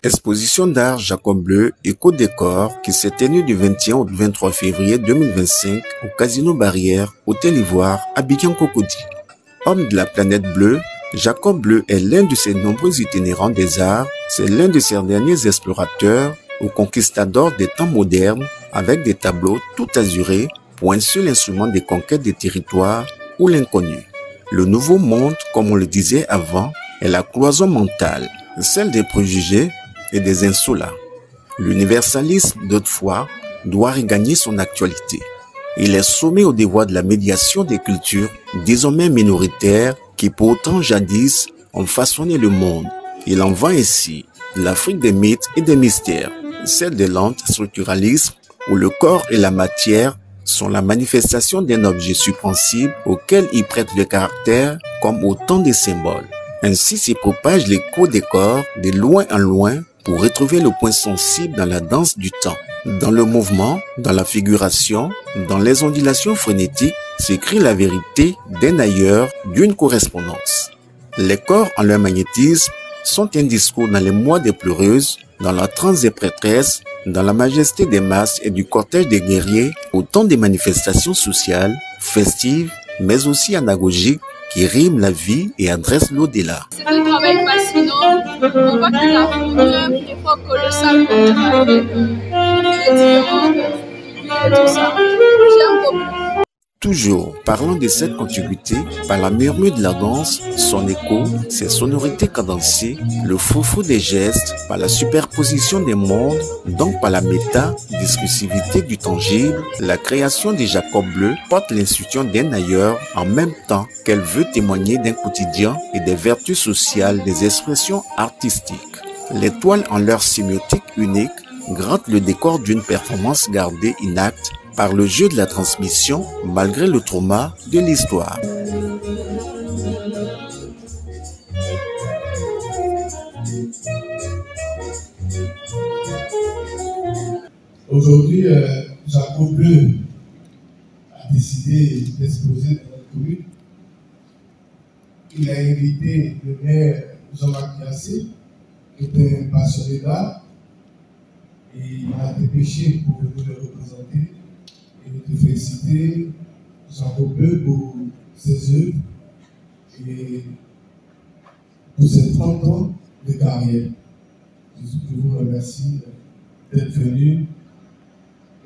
Exposition d'art Jacob Bleu Éco-Décor qui s'est tenue du 21 au 23 février 2025 au Casino Barrière, Hôtel Ivoire, Abidjan-Cocody. Homme de la planète bleue, Jacob Bleu est l'un de ses nombreux itinérants des arts, c'est l'un de ses derniers explorateurs ou conquistadors des temps modernes avec des tableaux tout azurés pour un seul instrument des conquêtes des territoires ou l'inconnu. Le nouveau monde, comme on le disait avant, est la cloison mentale, celle des préjugés et des insolats. L'universalisme d'autrefois doit regagner son actualité. Il est soumis au devoir de la médiation des cultures, désormais minoritaires, qui pourtant jadis ont façonné le monde. Il en va ainsi de l'Afrique des mythes et des mystères, celle de l'antistructuralisme où le corps et la matière sont la manifestation d'un objet suspensible auquel il prête le caractère comme autant de symboles. Ainsi s'y propage l'éco-décor de loin en loin pour retrouver le point sensible dans la danse du temps. Dans le mouvement, dans la figuration, dans les ondulations frénétiques, s'écrit la vérité d'un ailleurs, d'une correspondance. Les corps en leur magnétisme sont un discours dans les mois des pleureuses, dans la transe des prêtresses, dans la majesté des masses et du cortège des guerriers, autant de manifestations sociales, festives, mais aussi anagogiques, qui riment la vie et adressent l'au-delà. C'est un travail fascinant. On voit qu'il a fourni un effort colossal pour travailler les différentes figures et tout ça. J'aime beaucoup. Toujours parlant de cette contiguïté, par la murmure de la danse, son écho, ses sonorités cadencées, le fou des gestes, par la superposition des mondes, donc par la méta-discursivité du tangible, la création de Jacob Bleu porte l'institution d'un ailleurs en même temps qu'elle veut témoigner d'un quotidien et des vertus sociales des expressions artistiques. Les toiles en leur sémiotique unique grattent le décor d'une performance gardée inacte par le jeu de la transmission malgré le trauma de l'histoire. Aujourd'hui, Jacob Bleu a décidé d'exposer dans notre commune. Il a invité le maire Jean-Marc Yassé, qui était un passionné d'art, et il a dépêché pour venir le représenter. Et de féliciter Jacob Bleu pour ses œuvres et pour ses 30 ans de carrière. Je vous remercie d'être venu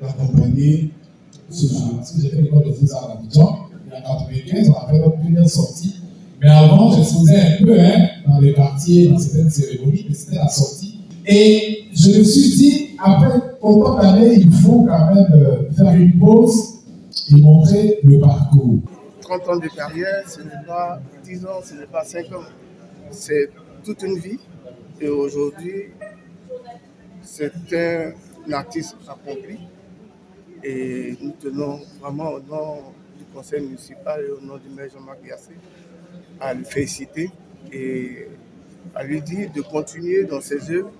l'accompagner ce jour. Parce que j'ai fait l'école des Beaux-Arts à Abidjan, il y a 95, on a fait notre première sortie. Mais avant, j'exposais un peu dans les quartiers, dans certaines cérémonies, mais c'était la sortie. Et je me suis dit, après autant d'années, il faut quand même faire une pause et montrer le parcours. 30 ans de carrière, ce n'est pas 10 ans, ce n'est pas 5 ans. C'est toute une vie. Et aujourd'hui, c'est un artiste accompli. Et nous tenons vraiment au nom du conseil municipal et au nom du maire Jean-Marc Yassé à le féliciter et à lui dire de continuer dans ses œuvres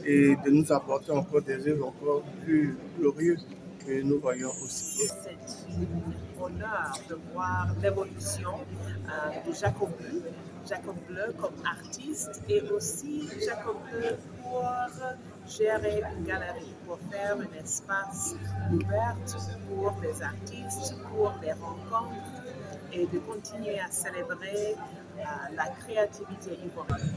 et de nous apporter encore des œuvres encore plus glorieuses que nous voyons aussi. C'est un honneur de voir l'évolution de Jacob Bleu. Jacob Bleu comme artiste et aussi Jacob Bleu pour gérer une galerie, pour faire un espace ouvert pour les artistes, pour les rencontres et de continuer à célébrer la créativité ivoirienne.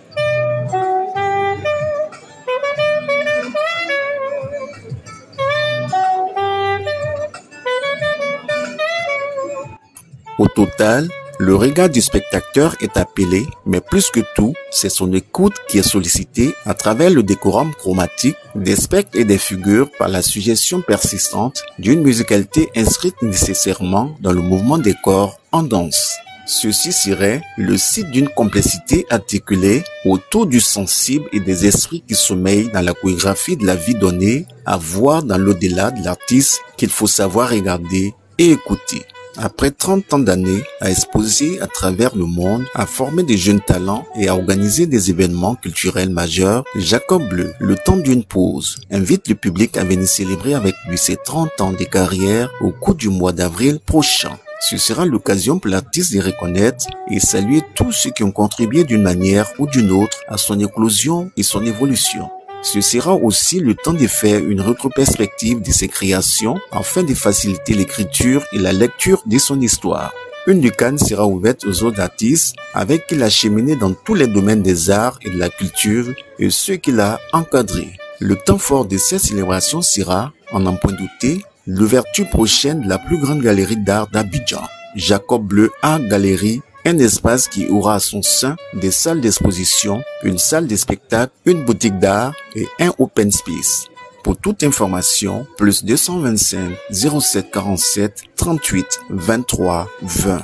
Au total, le regard du spectateur est appelé, mais plus que tout, c'est son écoute qui est sollicitée à travers le décorum chromatique des spectres et des figures par la suggestion persistante d'une musicalité inscrite nécessairement dans le mouvement des corps en danse. Ceci serait le site d'une complexité articulée autour du sensible et des esprits qui sommeillent dans la chorégraphie de la vie donnée, à voir dans l'au-delà de l'artiste qu'il faut savoir regarder et écouter. Après 30 ans d'années à exposer à travers le monde, à former des jeunes talents et à organiser des événements culturels majeurs, Jacob Bleu, le temps d'une pause, invite le public à venir célébrer avec lui ses 30 ans de carrière au cours du mois d'avril prochain. Ce sera l'occasion pour l'artiste de reconnaître et saluer tous ceux qui ont contribué d'une manière ou d'une autre à son éclosion et son évolution. Ce sera aussi le temps de faire une rétrospective de ses créations afin de faciliter l'écriture et la lecture de son histoire. Une du Cannes sera ouverte aux autres artistes avec qui il a cheminé dans tous les domaines des arts et de la culture et ceux qu'il a encadrés. Le temps fort de cette célébration sera, en n'en point douter, l'ouverture prochaine de la plus grande galerie d'art d'Abidjan, Jacob Bleu Art Gallery, un espace qui aura à son sein des salles d'exposition, une salle de spectacle, une boutique d'art et un open space. Pour toute information, plus 225 07 47 38 23 20.